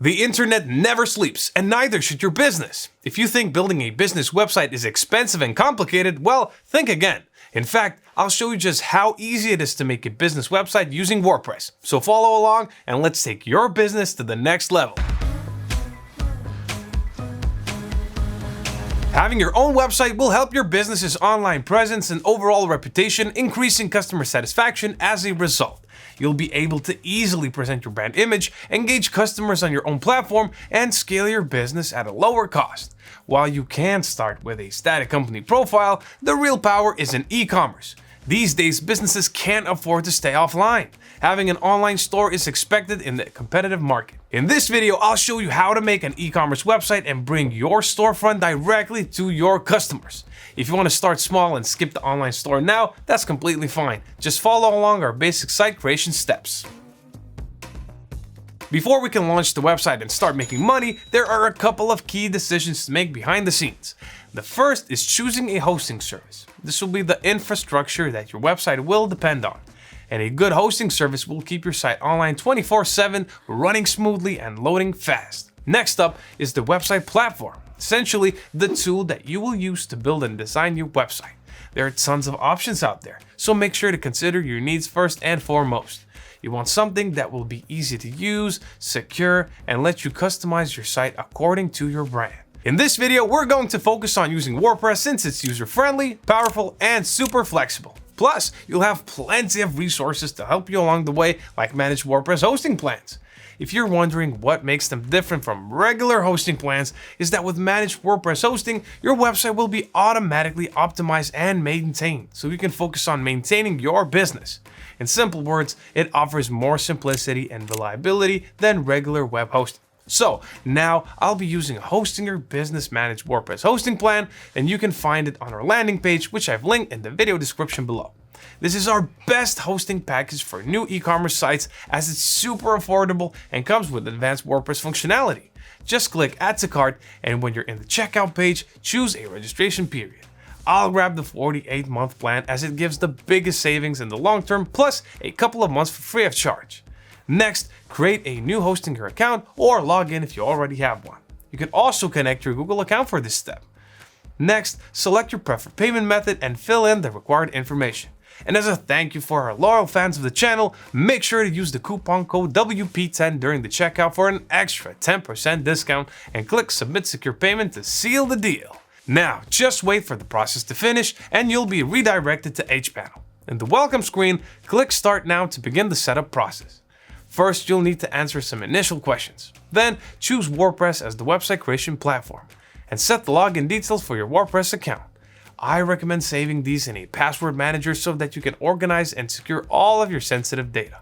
The internet never sleeps, and neither should your business. If you think building a business website is expensive and complicated, well, think again. In fact, I'll show you just how easy it is to make a business website using WordPress. So follow along and let's take your business to the next level. Having your own website will help your business's online presence and overall reputation, increasing customer satisfaction as a result. You'll be able to easily present your brand image, engage customers on your own platform, and scale your business at a lower cost. While you can start with a static company profile, the real power is in e-commerce. These days, businesses can't afford to stay offline. Having an online store is expected in the competitive market. In this video, I'll show you how to make an e-commerce website and bring your storefront directly to your customers. If you want to start small and skip the online store now, that's completely fine. Just follow along our basic site creation steps. Before we can launch the website and start making money, there are a couple of key decisions to make behind the scenes. The first is choosing a hosting service. This will be the infrastructure that your website will depend on. And a good hosting service will keep your site online 24/7, running smoothly and loading fast. Next up is the website platform, essentially the tool that you will use to build and design your website. There are tons of options out there, so make sure to consider your needs first and foremost. You want something that will be easy to use, secure, and let you customize your site according to your brand. In this video, we're going to focus on using WordPress since it's user-friendly, powerful, and super flexible. Plus, you'll have plenty of resources to help you along the way, like managed WordPress hosting plans. If you're wondering what makes them different from regular hosting plans, is that with managed WordPress hosting, your website will be automatically optimized and maintained, so you can focus on maintaining your business. In simple words, it offers more simplicity and reliability than regular web hosting. So now I'll be using a Hostinger Business Managed WordPress hosting plan, and you can find it on our landing page, which I've linked in the video description below. This is our best hosting package for new e-commerce sites, as it's super affordable and comes with advanced WordPress functionality. Just click Add to Cart, and when you're in the checkout page, choose a registration period. I'll grab the 48-month plan as it gives the biggest savings in the long term, plus a couple of months for free of charge. Next, create a new Hostinger account or log in if you already have one. You can also connect your Google account for this step. Next, select your preferred payment method and fill in the required information. And as a thank you for our loyal fans of the channel, make sure to use the coupon code WP10 during the checkout for an extra 10% discount and click Submit Secure Payment to seal the deal. Now, just wait for the process to finish and you'll be redirected to HPanel. In the welcome screen, click Start Now to begin the setup process. First, you'll need to answer some initial questions. Then, choose WordPress as the website creation platform and set the login details for your WordPress account. I recommend saving these in a password manager so that you can organize and secure all of your sensitive data.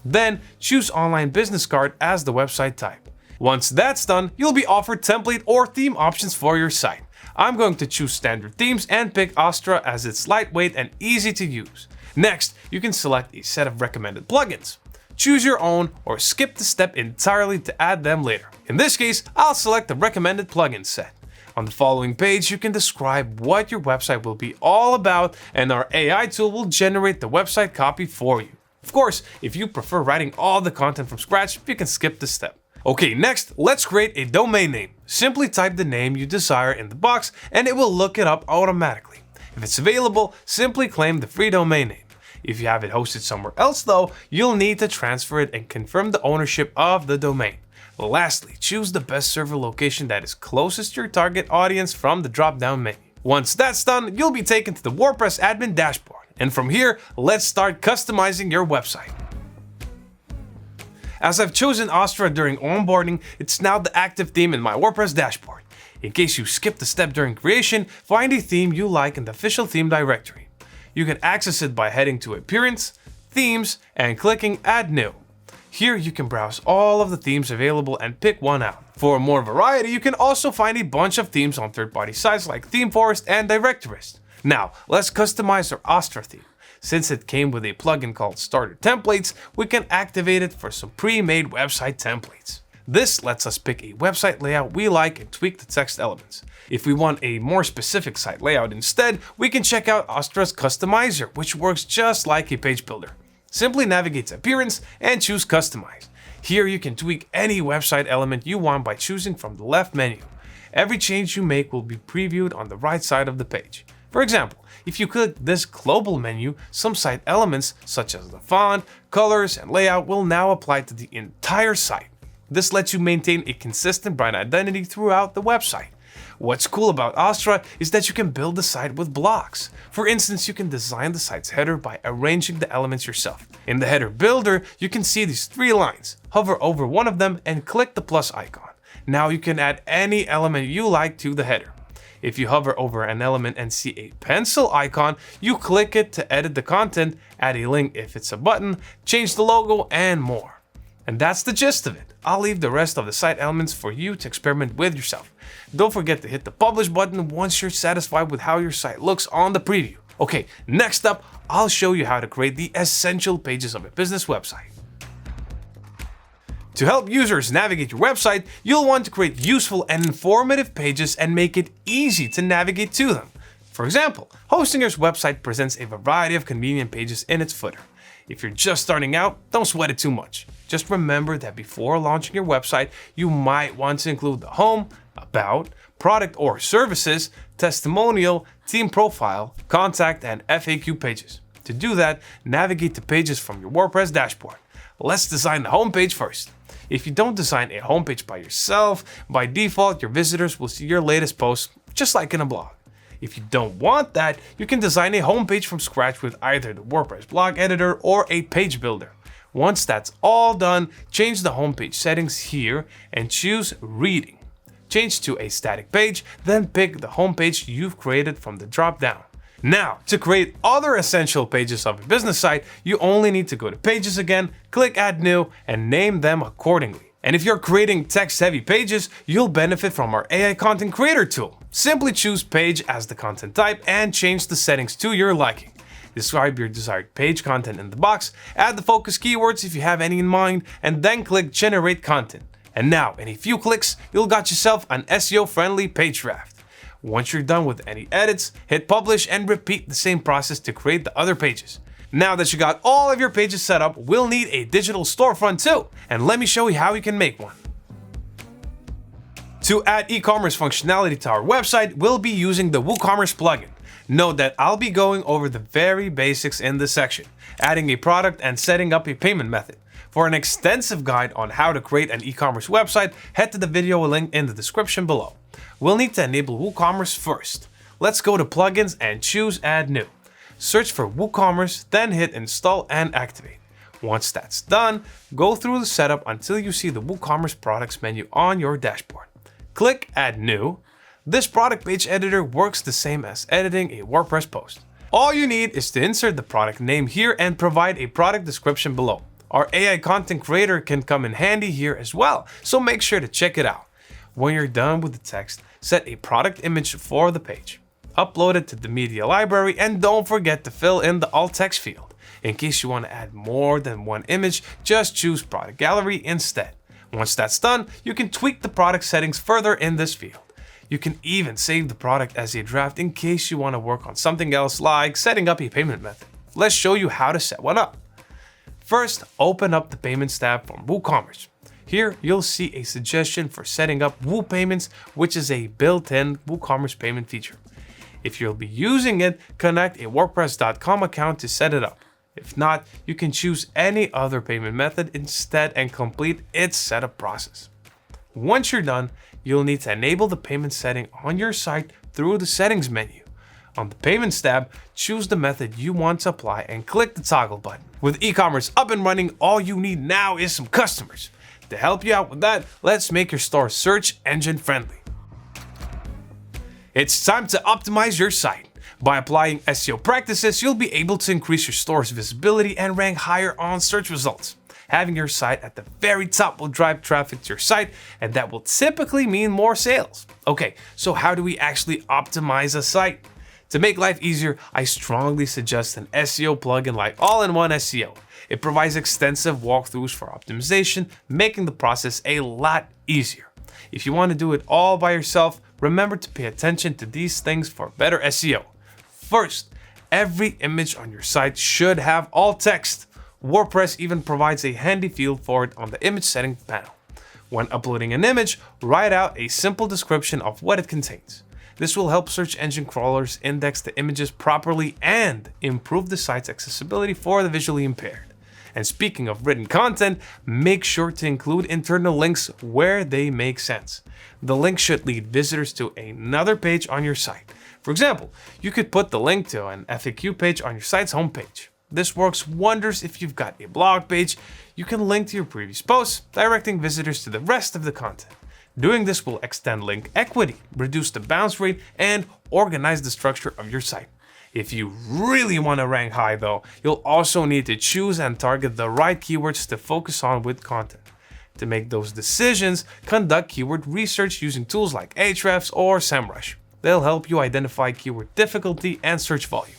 Then, choose Online Business Card as the website type. Once that's done, you'll be offered template or theme options for your site. I'm going to choose standard themes and pick Astra as it's lightweight and easy to use. Next, you can select a set of recommended plugins. Choose your own or skip the step entirely to add them later. In this case, I'll select the recommended plugin set. On the following page, you can describe what your website will be all about, and our AI tool will generate the website copy for you. Of course, if you prefer writing all the content from scratch, you can skip this step. Okay, next, let's create a domain name. Simply type the name you desire in the box and it will look it up automatically. If it's available, simply claim the free domain name. If you have it hosted somewhere else though, you'll need to transfer it and confirm the ownership of the domain. Lastly, choose the best server location that is closest to your target audience from the drop-down menu. Once that's done, you'll be taken to the WordPress admin dashboard. And from here, let's start customizing your website. As I've chosen Astra during onboarding, it's now the active theme in my WordPress dashboard. In case you skipped a step during creation, find a theme you like in the official theme directory. You can access it by heading to Appearance, Themes, and clicking Add New. Here you can browse all of the themes available and pick one out. For more variety, you can also find a bunch of themes on third-party sites like ThemeForest and Directorist. Now, let's customize our Astra theme. Since it came with a plugin called Starter Templates, we can activate it for some pre-made website templates. This lets us pick a website layout we like and tweak the text elements. If we want a more specific site layout instead, we can check out Astra's Customizer, which works just like a page builder. Simply navigate to Appearance and choose Customize. Here you can tweak any website element you want by choosing from the left menu. Every change you make will be previewed on the right side of the page. For example, if you click this global menu, some site elements such as the font, colors, and layout will now apply to the entire site. This lets you maintain a consistent brand identity throughout the website. What's cool about Astra is that you can build the site with blocks. For instance, you can design the site's header by arranging the elements yourself. In the header builder, you can see these 3 lines. Hover over one of them and click the plus icon. Now you can add any element you like to the header. If you hover over an element and see a pencil icon, you click it to edit the content, add a link if it's a button, change the logo, and more. And that's the gist of it. I'll leave the rest of the site elements for you to experiment with yourself. Don't forget to hit the publish button once you're satisfied with how your site looks on the preview. Okay, next up, I'll show you how to create the essential pages of a business website. To help users navigate your website, you'll want to create useful and informative pages and make it easy to navigate to them. For example, Hostinger's website presents a variety of convenient pages in its footer. If you're just starting out, don't sweat it too much. Just remember that before launching your website, you might want to include the home, about, product or services, testimonial, team profile, contact, and FAQ pages. To do that, navigate to pages from your WordPress dashboard. Let's design the homepage first. If you don't design a homepage by yourself, by default, your visitors will see your latest post, just like in a blog. If you don't want that, you can design a homepage from scratch with either the WordPress blog editor or a page builder. Once that's all done, change the homepage settings here and choose Reading. Change to a static page, then pick the homepage you've created from the drop-down. Now, to create other essential pages of a business site, you only need to go to Pages again, click Add New, and name them accordingly. And if you're creating text-heavy pages, you'll benefit from our AI Content Creator tool. Simply choose Page as the content type and change the settings to your liking. Describe your desired page content in the box, add the focus keywords if you have any in mind, and then click Generate Content. And now, in a few clicks, you'll got yourself an SEO-friendly page draft. Once you're done with any edits, hit Publish and repeat the same process to create the other pages. Now that you got all of your pages set up, we'll need a digital storefront too, and let me show you how you can make one. To add e-commerce functionality to our website, we'll be using the WooCommerce plugin. Note that I'll be going over the very basics in this section, adding a product and setting up a payment method. For an extensive guide on how to create an e-commerce website, head to the video link in the description below. We'll need to enable WooCommerce first. Let's go to Plugins and choose Add New. Search for WooCommerce, then hit Install and Activate. Once that's done, go through the setup until you see the WooCommerce products menu on your dashboard. Click Add New. This product page editor works the same as editing a WordPress post. All you need is to insert the product name here and provide a product description below. Our AI Content Creator can come in handy here as well, so make sure to check it out. When you're done with the text, set a product image for the page. Upload it to the media library and don't forget to fill in the alt text field. In case you want to add more than one image, just choose Product Gallery instead. Once that's done, you can tweak the product settings further in this field. You can even save the product as a draft in case you want to work on something else like setting up a payment method. Let's show you how to set one up. First, open up the Payments tab from WooCommerce. Here, you'll see a suggestion for setting up Woo Payments, which is a built-in WooCommerce payment feature. If you'll be using it, connect a WordPress.com account to set it up. If not, you can choose any other payment method instead and complete its setup process. Once you're done, you'll need to enable the payment setting on your site through the Settings menu. On the Payments tab, choose the method you want to apply and click the toggle button. With e-commerce up and running, all you need now is some customers. To help you out with that, let's make your store search engine friendly. It's time to optimize your site. By applying SEO practices, you'll be able to increase your store's visibility and rank higher on search results. Having your site at the very top will drive traffic to your site, and that will typically mean more sales. Okay, so how do we actually optimize a site? To make life easier, I strongly suggest an SEO plugin like All-in-One SEO. It provides extensive walkthroughs for optimization, making the process a lot easier. If you want to do it all by yourself, remember to pay attention to these things for better SEO. First, every image on your site should have alt text. WordPress even provides a handy field for it on the image settings panel. When uploading an image, write out a simple description of what it contains. This will help search engine crawlers index the images properly and improve the site's accessibility for the visually impaired. And speaking of written content, make sure to include internal links where they make sense. The link should lead visitors to another page on your site. For example, you could put the link to an FAQ page on your site's homepage. This works wonders if you've got a blog page. You can link to your previous posts, directing visitors to the rest of the content. Doing this will extend link equity, reduce the bounce rate, and organize the structure of your site. If you really want to rank high though, you'll also need to choose and target the right keywords to focus on with content. To make those decisions, conduct keyword research using tools like Ahrefs or SEMrush. They'll help you identify keyword difficulty and search volume.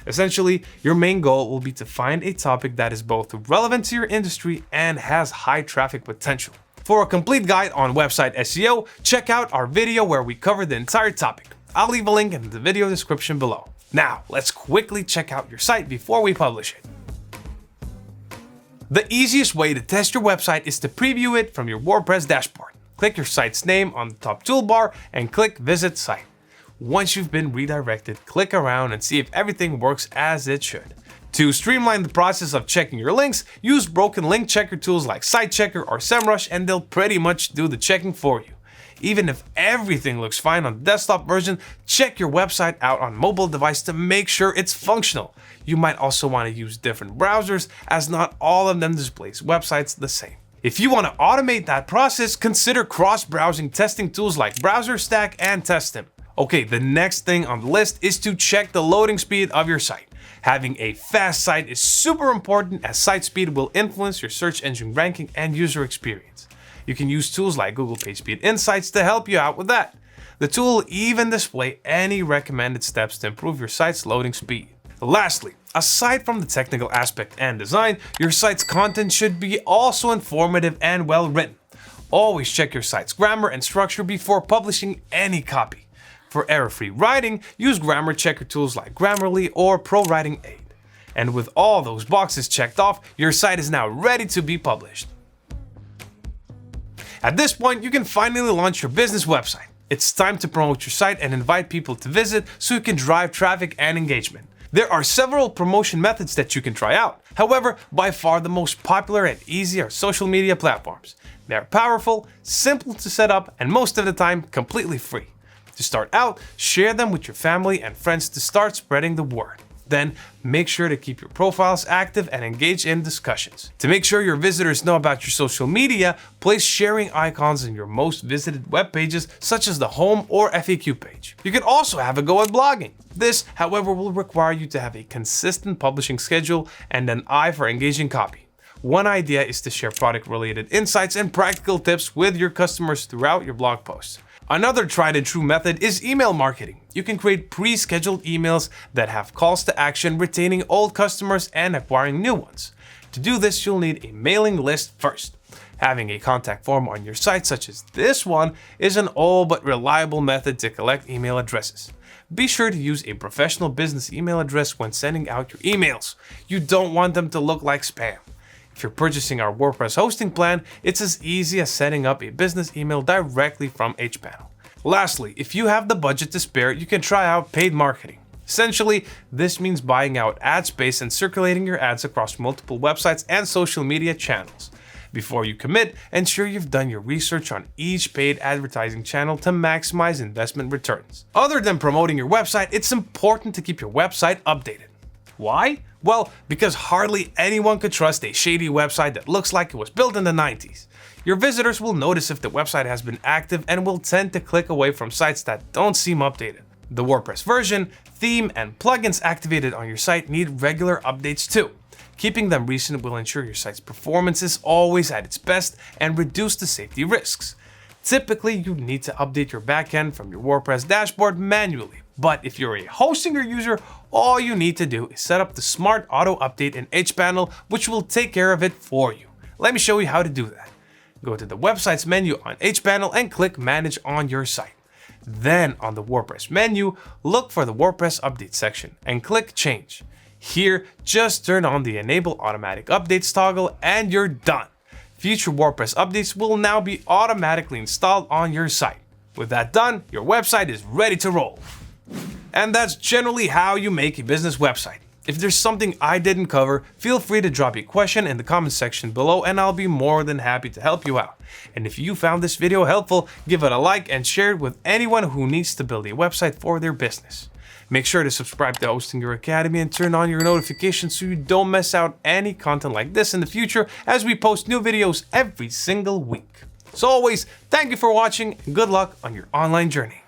Essentially, your main goal will be to find a topic that is both relevant to your industry and has high traffic potential. For a complete guide on website SEO, check out our video where we cover the entire topic. I'll leave a link in the video description below. Now, let's quickly check out your site before we publish it. The easiest way to test your website is to preview it from your WordPress dashboard. Click your site's name on the top toolbar and click Visit Site. Once you've been redirected, click around and see if everything works as it should. To streamline the process of checking your links, use broken link checker tools like SiteChecker or SEMrush and they'll pretty much do the checking for you. Even if everything looks fine on the desktop version, check your website out on mobile device to make sure it's functional. You might also want to use different browsers as not all of them displays websites the same. If you want to automate that process, consider cross-browsing testing tools like BrowserStack and Testim. Okay, the next thing on the list is to check the loading speed of your site. Having a fast site is super important as site speed will influence your search engine ranking and user experience. You can use tools like Google PageSpeed Insights to help you out with that. The tool will even display any recommended steps to improve your site's loading speed. Lastly, aside from the technical aspect and design, your site's content should be also informative and well written. Always check your site's grammar and structure before publishing any copy. For error-free writing, use grammar checker tools like Grammarly or ProWriting Aid. And with all those boxes checked off, your site is now ready to be published. At this point, you can finally launch your business website. It's time to promote your site and invite people to visit so you can drive traffic and engagement. There are several promotion methods that you can try out. However, by far the most popular and easy are social media platforms. They're powerful, simple to set up, and most of the time completely free. To start out, share them with your family and friends to start spreading the word. Then, make sure to keep your profiles active and engage in discussions. To make sure your visitors know about your social media, place sharing icons in your most visited web pages, such as the home or FAQ page. You can also have a go at blogging. This, however, will require you to have a consistent publishing schedule and an eye for engaging copy. One idea is to share product-related insights and practical tips with your customers throughout your blog posts. Another tried and true method is email marketing. You can create pre-scheduled emails that have calls to action, retaining old customers and acquiring new ones. To do this, you'll need a mailing list first. Having a contact form on your site, such as this one, is an old but reliable method to collect email addresses. Be sure to use a professional business email address when sending out your emails. You don't want them to look like spam. If you're purchasing our WordPress hosting plan, it's as easy as setting up a business email directly from hPanel. Lastly, if you have the budget to spare, you can try out paid marketing. Essentially, this means buying out ad space and circulating your ads across multiple websites and social media channels. Before you commit, ensure you've done your research on each paid advertising channel to maximize investment returns. Other than promoting your website, it's important to keep your website updated. Why? Well, because hardly anyone could trust a shady website that looks like it was built in the 90s. Your visitors will notice if the website has been active and will tend to click away from sites that don't seem updated. The WordPress version, theme, and plugins activated on your site need regular updates too. Keeping them recent will ensure your site's performance is always at its best and reduce the safety risks. Typically, you need to update your backend from your WordPress dashboard manually. But if you're a Hostinger user, all you need to do is set up the Smart Auto Update in hPanel, which will take care of it for you. Let me show you how to do that. Go to the Websites menu on hPanel and click Manage on your site. Then on the WordPress menu, look for the WordPress Update section and click Change. Here, just turn on the Enable Automatic Updates toggle and you're done. Future WordPress updates will now be automatically installed on your site. With that done, your website is ready to roll. And that's generally how you make a business website. If there's something I didn't cover, feel free to drop a question in the comment section below and I'll be more than happy to help you out. And if you found this video helpful, give it a like and share it with anyone who needs to build a website for their business. Make sure to subscribe to Hosting Your Academy and turn on your notifications so you don't miss out any content like this in the future as we post new videos every single week. As always, thank you for watching and good luck on your online journey.